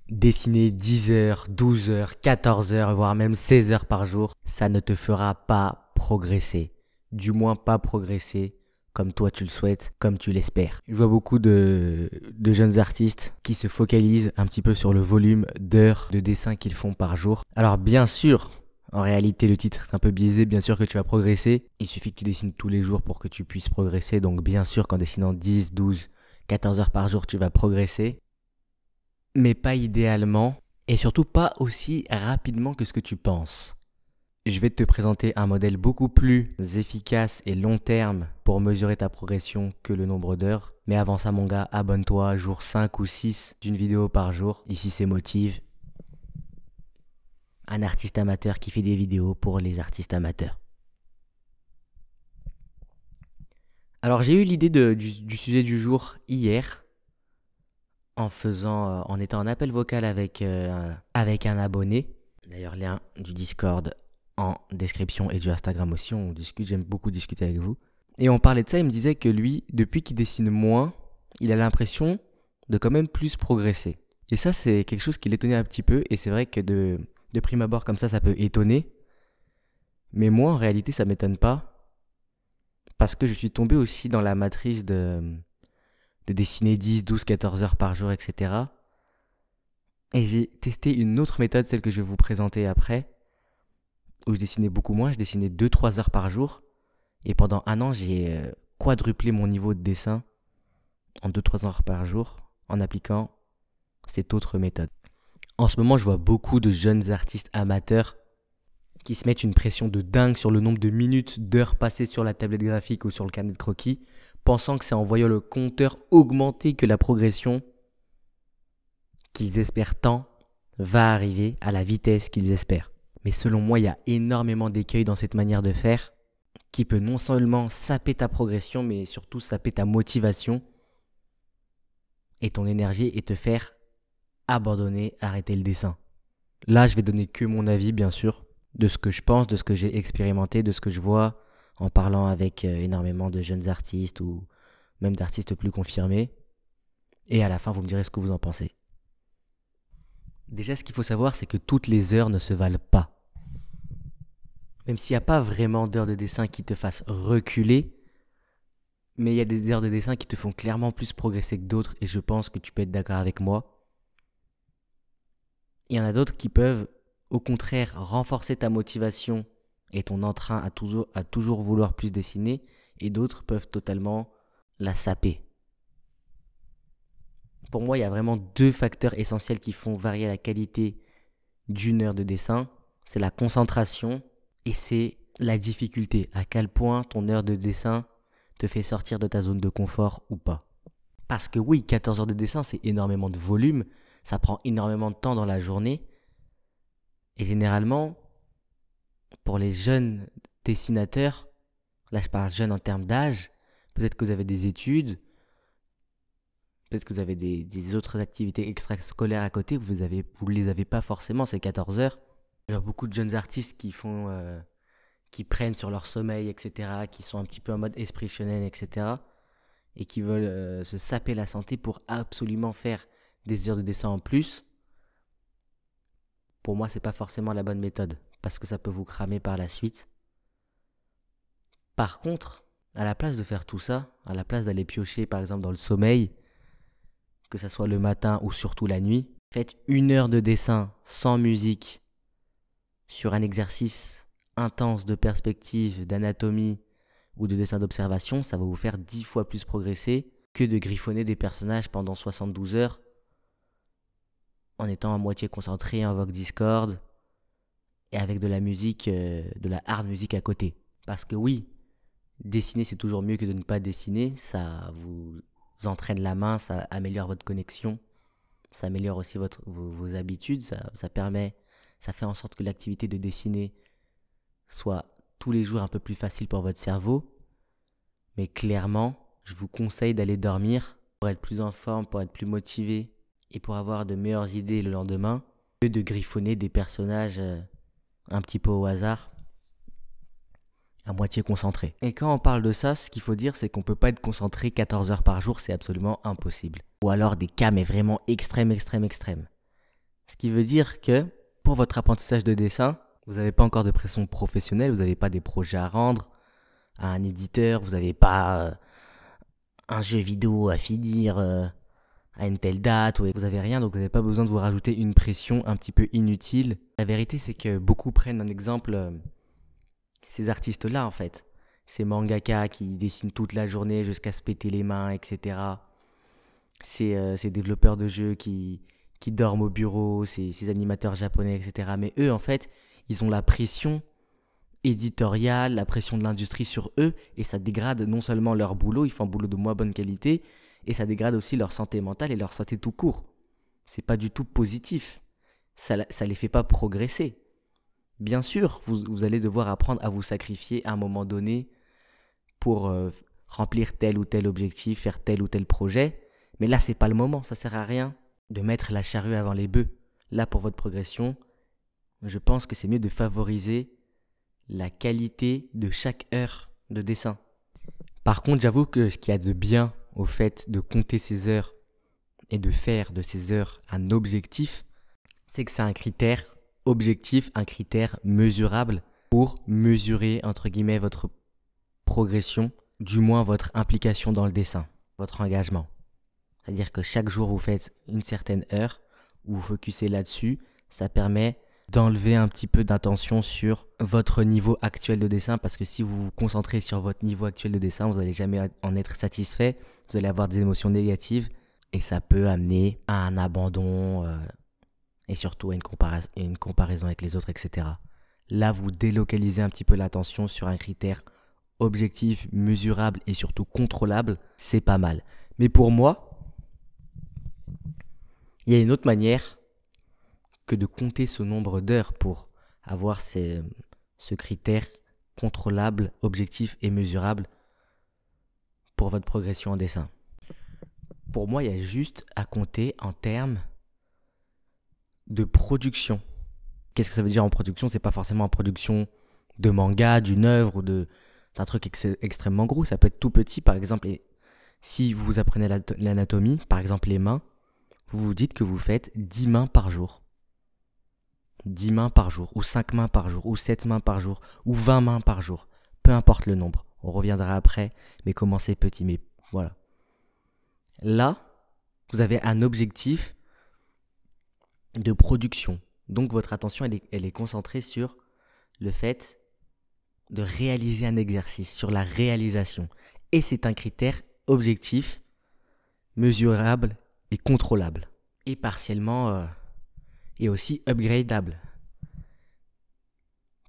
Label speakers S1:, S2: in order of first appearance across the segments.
S1: Dessiner 10 heures, 12 heures, 14 heures, voire même 16 heures par jour, ça ne te fera pas progresser. Du moins pas progresser comme toi tu le souhaites, comme tu l'espères. Je vois beaucoup de jeunes artistes qui se focalisent un petit peu sur le volume d'heures de dessin qu'ils font par jour. Alors bien sûr, en réalité le titre est un peu biaisé, bien sûr que tu vas progresser. Il suffit que tu dessines tous les jours pour que tu puisses progresser. Donc bien sûr qu'en dessinant 10, 12, 14 heures par jour, tu vas progresser. Mais pas idéalement, et surtout pas aussi rapidement que ce que tu penses. Je vais te présenter un modèle beaucoup plus efficace et long terme pour mesurer ta progression que le nombre d'heures. Mais avant ça mon gars, abonne-toi, jour 5 ou 6 d'une vidéo par jour. Ici c'est Motive, un artiste amateur qui fait des vidéos pour les artistes amateurs. Alors j'ai eu l'idée du sujet du jour hier, en étant en appel vocal avec un abonné. D'ailleurs, lien du Discord en description et du Instagram aussi, on discute, j'aime beaucoup discuter avec vous. Et on parlait de ça, il me disait que lui, depuis qu'il dessine moins, il a l'impression de quand même plus progresser. Et ça, c'est quelque chose qui l'étonnait un petit peu, et c'est vrai que de prime abord comme ça peut étonner. Mais moi, en réalité, ça m'étonne pas, parce que je suis tombé aussi dans la matrice de dessiner 10, 12, 14 heures par jour, etc. Et j'ai testé une autre méthode, celle que je vais vous présenter après, où je dessinais beaucoup moins, je dessinais 2-3 heures par jour. Et pendant un an, j'ai quadruplé mon niveau de dessin en 2-3 heures par jour en appliquant cette autre méthode. En ce moment, je vois beaucoup de jeunes artistes amateurs qui se mettent une pression de dingue sur le nombre de minutes, d'heures passées sur la tablette graphique ou sur le carnet de croquis, pensant que c'est en voyant le compteur augmenter que la progression qu'ils espèrent tant va arriver à la vitesse qu'ils espèrent. Mais selon moi, il y a énormément d'écueils dans cette manière de faire qui peut non seulement saper ta progression, mais surtout saper ta motivation et ton énergie et te faire abandonner, arrêter le dessin. Là, je vais donner que mon avis, bien sûr, de ce que je pense, de ce que j'ai expérimenté, de ce que je vois en parlant avec énormément de jeunes artistes ou même d'artistes plus confirmés. Et à la fin, vous me direz ce que vous en pensez. Déjà, ce qu'il faut savoir, c'est que toutes les heures ne se valent pas. Même s'il n'y a pas vraiment d'heures de dessin qui te fassent reculer, mais il y a des heures de dessin qui te font clairement plus progresser que d'autres, et je pense que tu peux être d'accord avec moi. Il y en a d'autres qui peuvent, au contraire, renforcer ta motivation et ton entrain à toujours vouloir plus dessiner, et d'autres peuvent totalement la saper. Pour moi, il y a vraiment deux facteurs essentiels qui font varier la qualité d'une heure de dessin. C'est la concentration et c'est la difficulté. À quel point ton heure de dessin te fait sortir de ta zone de confort ou pas. Parce que oui, 14 heures de dessin, c'est énormément de volume. Ça prend énormément de temps dans la journée. Et généralement, pour les jeunes dessinateurs, là je parle jeunes en termes d'âge, peut-être que vous avez des études, peut-être que vous avez des autres activités extrascolaires à côté, vous ne les avez pas forcément, ces 14 heures. Il y a beaucoup de jeunes artistes qui prennent sur leur sommeil, etc., qui sont un petit peu en mode esprit shonen, etc., et qui veulent se saper la santé pour absolument faire des heures de dessin en plus. Pour moi, c'est pas forcément la bonne méthode, parce que ça peut vous cramer par la suite. Par contre, à la place de faire tout ça, à la place d'aller piocher par exemple dans le sommeil, que ça soit le matin ou surtout la nuit, faites 1 heure de dessin sans musique sur un exercice intense de perspective, d'anatomie ou de dessin d'observation, ça va vous faire 10 fois plus progresser que de griffonner des personnages pendant 72 heures en étant à moitié concentré en vogue Discord et avec de la musique, de la hard music à côté. Parce que oui, dessiner c'est toujours mieux que de ne pas dessiner, ça vous entraîne la main, ça améliore votre connexion, ça améliore aussi vos habitudes, ça fait en sorte que l'activité de dessiner soit tous les jours un peu plus facile pour votre cerveau. Mais clairement, je vous conseille d'aller dormir pour être plus en forme, pour être plus motivé et pour avoir de meilleures idées le lendemain que de griffonner des personnages un petit peu au hasard, à moitié concentrés. Et quand on parle de ça, ce qu'il faut dire, c'est qu'on ne peut pas être concentré 14 heures par jour, c'est absolument impossible. Ou alors des cas mais vraiment extrêmes. Ce qui veut dire que pour votre apprentissage de dessin, vous n'avez pas encore de pression professionnelle, vous n'avez pas des projets à rendre à un éditeur, vous n'avez pas un jeu vidéo à finir à une telle date, vous n'avez rien, donc vous n'avez pas besoin de vous rajouter une pression un petit peu inutile. La vérité, c'est que beaucoup prennent un exemple, ces artistes-là en fait, ces mangaka qui dessinent toute la journée jusqu'à se péter les mains, etc. Ces développeurs de jeux qui dorment au bureau, ces animateurs japonais, etc. Mais eux, en fait, ils ont la pression éditoriale, la pression de l'industrie sur eux, et ça dégrade non seulement leur boulot, ils font un boulot de moins bonne qualité, et ça dégrade aussi leur santé mentale et leur santé tout court. C'est pas du tout positif. Ça les fait pas progresser. Bien sûr, vous allez devoir apprendre à vous sacrifier à un moment donné pour remplir tel ou tel objectif, faire tel ou tel projet, mais là, c'est pas le moment, ça sert à rien de mettre la charrue avant les bœufs. Là, pour votre progression, je pense que c'est mieux de favoriser la qualité de chaque heure de dessin. Par contre, j'avoue que ce qu'il y a de bien au fait de compter ses heures et de faire de ces heures un objectif, c'est que c'est un critère objectif, un critère mesurable pour mesurer, entre guillemets, votre progression, du moins votre implication dans le dessin, votre engagement. C'est-à-dire que chaque jour, vous faites une certaine heure, où vous focussez là-dessus, ça permet d'enlever un petit peu d'attention sur votre niveau actuel de dessin, parce que si vous vous concentrez sur votre niveau actuel de dessin, vous n'allez jamais en être satisfait, vous allez avoir des émotions négatives, et ça peut amener à un abandon, et surtout à une comparaison avec les autres, etc. Là, vous délocalisez un petit peu l'attention sur un critère objectif, mesurable et surtout contrôlable, c'est pas mal. Mais pour moi, il y a une autre manière que de compter ce nombre d'heures pour avoir ce critère contrôlable, objectif et mesurable pour votre progression en dessin. Pour moi, il y a juste à compter en termes de production. Qu'est-ce que ça veut dire en production? C'est pas forcément en production de manga, d'une œuvre ou d'un truc extrêmement gros. Ça peut être tout petit, par exemple. Et si vous apprenez l'anatomie, par exemple les mains, vous vous dites que vous faites 10 mains par jour. 10 mains par jour, ou 5 mains par jour, ou 7 mains par jour, ou 20 mains par jour. Peu importe le nombre. On reviendra après, mais commencez petit. Mais voilà. Là, vous avez un objectif de production. Donc votre attention, elle est concentrée sur le fait de réaliser un exercice, sur la réalisation. Et c'est un critère objectif, mesurable et contrôlable. Et partiellement, et aussi upgradable.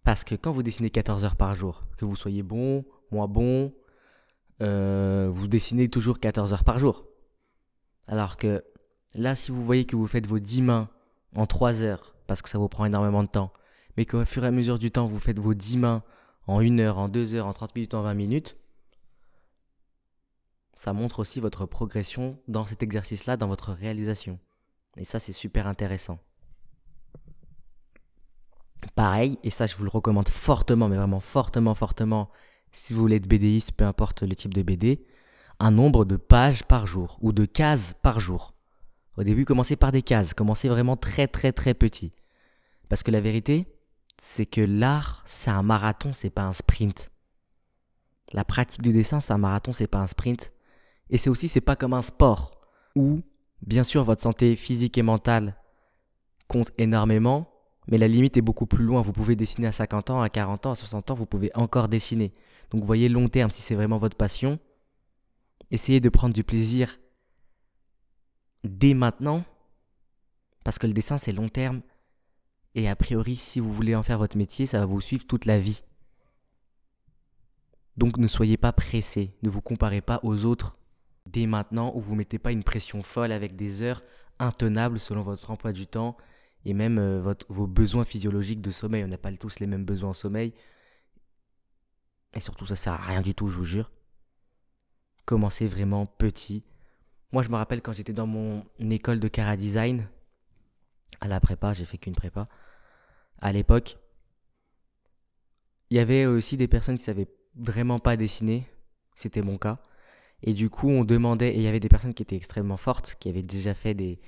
S1: Parce que quand vous dessinez 14 heures par jour, que vous soyez bon, moins bon, vous dessinez toujours 14 heures par jour. Alors que là, si vous voyez que vous faites vos 10 mains en 3 heures, parce que ça vous prend énormément de temps, mais qu'au fur et à mesure du temps, vous faites vos 10 mains en 1 heure, en 2 heures, en 30 minutes, en 20 minutes, ça montre aussi votre progression dans cet exercice-là, dans votre réalisation. Et ça, c'est super intéressant. Pareil, et ça, je vous le recommande fortement, mais vraiment fortement, fortement, si vous voulez être BDiste, peu importe le type de BD, un nombre de pages par jour ou de cases par jour. Au début, commencez par des cases, commencez vraiment très, très, très petit. Parce que la vérité, c'est que l'art, c'est un marathon, c'est pas un sprint. La pratique du dessin, c'est un marathon, c'est pas un sprint. Et c'est pas comme un sport où, bien sûr, votre santé physique et mentale compte énormément, mais la limite est beaucoup plus loin. Vous pouvez dessiner à 50 ans, à 40 ans, à 60 ans, vous pouvez encore dessiner. Donc, voyez long terme, si c'est vraiment votre passion, essayez de prendre du plaisir dès maintenant, parce que le dessin, c'est long terme. Et a priori, si vous voulez en faire votre métier, ça va vous suivre toute la vie. Donc ne soyez pas pressés, ne vous comparez pas aux autres dès maintenant, ou vous ne mettez pas une pression folle avec des heures intenables selon votre emploi du temps et même vos besoins physiologiques de sommeil. On n'a pas tous les mêmes besoins en sommeil. Et surtout, ça ne sert à rien du tout, je vous jure. Commencez vraiment petit. Moi, je me rappelle quand j'étais dans mon école de Cara Design, à la prépa, j'ai fait qu'une prépa. À l'époque, il y avait aussi des personnes qui savaient vraiment pas dessiner. C'était mon cas. Et du coup, on demandait, et il y avait des personnes qui étaient extrêmement fortes, qui avaient déjà fait des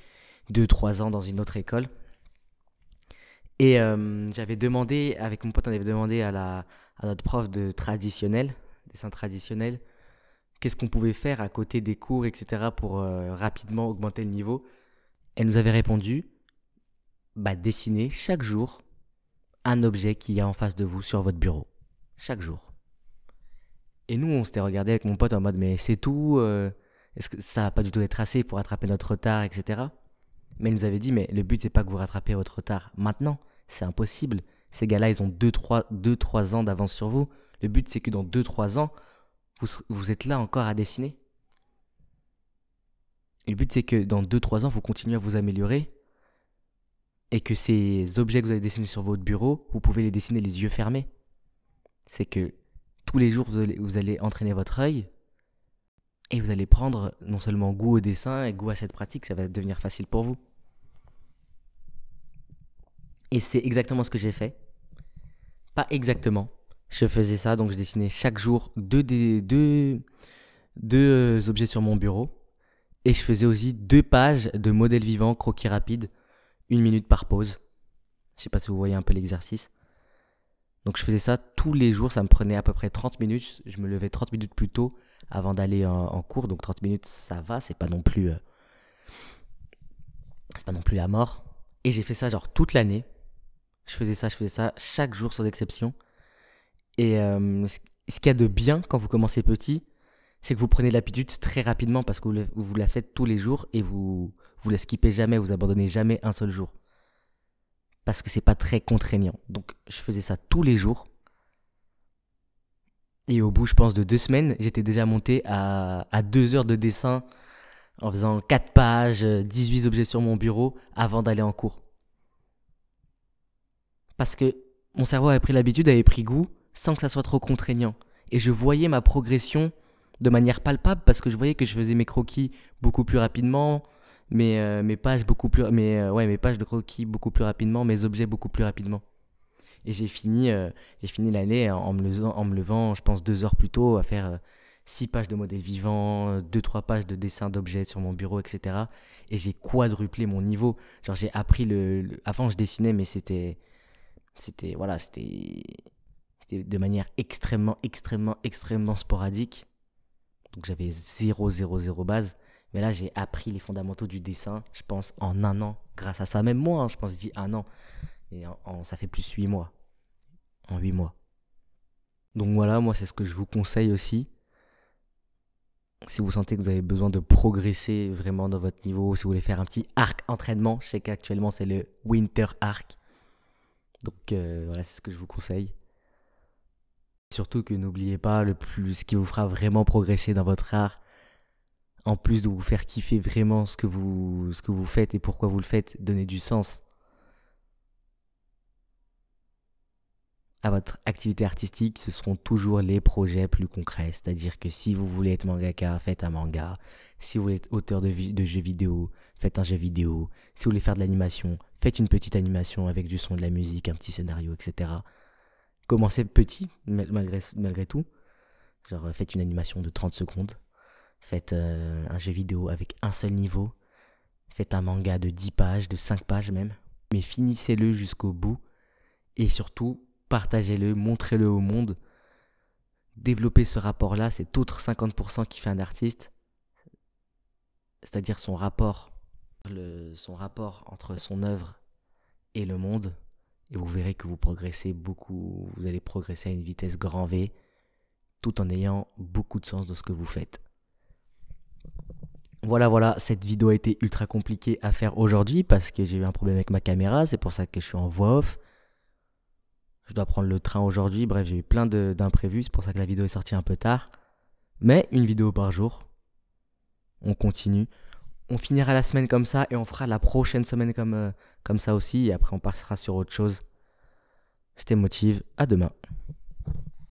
S1: 2-3 ans dans une autre école. Et j'avais demandé, avec mon pote, on avait demandé à notre prof de traditionnel, dessin traditionnel, qu'est-ce qu'on pouvait faire à côté des cours, etc. pour rapidement augmenter le niveau. Elle nous avait répondu, dessinez chaque jour un objet qu'il y a en face de vous sur votre bureau. Chaque jour. Et nous, on s'était regardé avec mon pote en mode, mais c'est tout est-ce que ça va pas du tout être assez pour rattraper notre retard, etc. Mais elle nous avait dit, mais le but, c'est pas que vous rattrapez votre retard maintenant. C'est impossible. Ces gars-là, ils ont 2-3 ans d'avance sur vous. Le but, c'est que dans 2-3 ans, vous êtes là encore à dessiner. Et le but, c'est que dans 2-3 ans, vous continuez à vous améliorer et que ces objets que vous avez dessinés sur votre bureau, vous pouvez les dessiner les yeux fermés. C'est que tous les jours, vous allez entraîner votre œil et vous allez prendre non seulement goût au dessin et goût à cette pratique, ça va devenir facile pour vous. Et c'est exactement ce que j'ai fait. Pas exactement. Je faisais ça, donc je dessinais chaque jour deux objets sur mon bureau. Et je faisais aussi 2 pages de modèles vivants, croquis rapides, 1 minute par pause. Je sais pas si vous voyez un peu l'exercice. Donc je faisais ça tous les jours, ça me prenait à peu près 30 minutes. Je me levais 30 minutes plus tôt avant d'aller en cours. Donc 30 minutes, ça va, c'est pas non plus la mort. Et j'ai fait ça genre toute l'année. Je faisais ça chaque jour sans exception. Et ce qu'il y a de bien quand vous commencez petit, c'est que vous prenez l'habitude très rapidement parce que vous la faites tous les jours et vous la skippez jamais, vous abandonnez jamais un seul jour. Parce que c'est pas très contraignant. Donc je faisais ça tous les jours. Et au bout, je pense, de 2 semaines, j'étais déjà monté à 2 heures de dessin en faisant 4 pages, 18 objets sur mon bureau avant d'aller en cours. Parce que mon cerveau avait pris l'habitude, avait pris goût sans que ça soit trop contraignant. Et je voyais ma progression de manière palpable parce que je voyais que je faisais mes croquis beaucoup plus rapidement, mes pages de croquis beaucoup plus rapidement, mes objets beaucoup plus rapidement. Et j'ai fini l'année en me levant, je pense 2 heures plus tôt, à faire 6 pages de modèles vivants, 2-3 pages de dessins d'objets sur mon bureau, etc. Et j'ai quadruplé mon niveau. Genre j'ai appris avant je dessinais, mais c'était de manière extrêmement, extrêmement, extrêmement sporadique. Donc j'avais 0 base. Mais là, j'ai appris les fondamentaux du dessin, je pense, en 1 an. Grâce à ça, même moi, je pense, je dis 1 an. Et ça fait plus 8 mois. En 8 mois. Donc voilà, moi, c'est ce que je vous conseille aussi. Si vous sentez que vous avez besoin de progresser vraiment dans votre niveau, si vous voulez faire un petit arc entraînement, je sais qu'actuellement, c'est le Winter Arc. Donc voilà, c'est ce que je vous conseille. Surtout que n'oubliez pas, ce qui vous fera vraiment progresser dans votre art, en plus de vous faire kiffer vraiment ce que vous faites et pourquoi vous le faites, donner du sens à votre activité artistique, ce seront toujours les projets plus concrets. C'est-à-dire que si vous voulez être mangaka, faites un manga. Si vous voulez être auteur de jeux vidéo, faites un jeu vidéo. Si vous voulez faire de l'animation, faites une petite animation avec du son, de la musique, un petit scénario, etc. Commencez petit, malgré tout. Genre, faites une animation de 30 secondes. Faites un jeu vidéo avec un seul niveau. Faites un manga de 10 pages, de 5 pages même. Mais finissez-le jusqu'au bout. Et surtout, partagez-le, montrez-le au monde. Développez ce rapport-là, cet autre 50% qui fait un artiste. C'est-à-dire son rapport entre son œuvre et le monde. Et vous verrez que vous progressez beaucoup. Vous allez progresser à une vitesse grand V, tout en ayant beaucoup de sens dans ce que vous faites. Voilà, cette vidéo a été ultra compliquée à faire aujourd'hui parce que j'ai eu un problème avec ma caméra, c'est pour ça que je suis en voix off. Je dois prendre le train aujourd'hui, bref, j'ai eu plein d'imprévus, c'est pour ça que la vidéo est sortie un peu tard. Mais une vidéo par jour, on continue. On finira la semaine comme ça et on fera la prochaine semaine comme ça aussi et après on passera sur autre chose. Je te motive, à demain.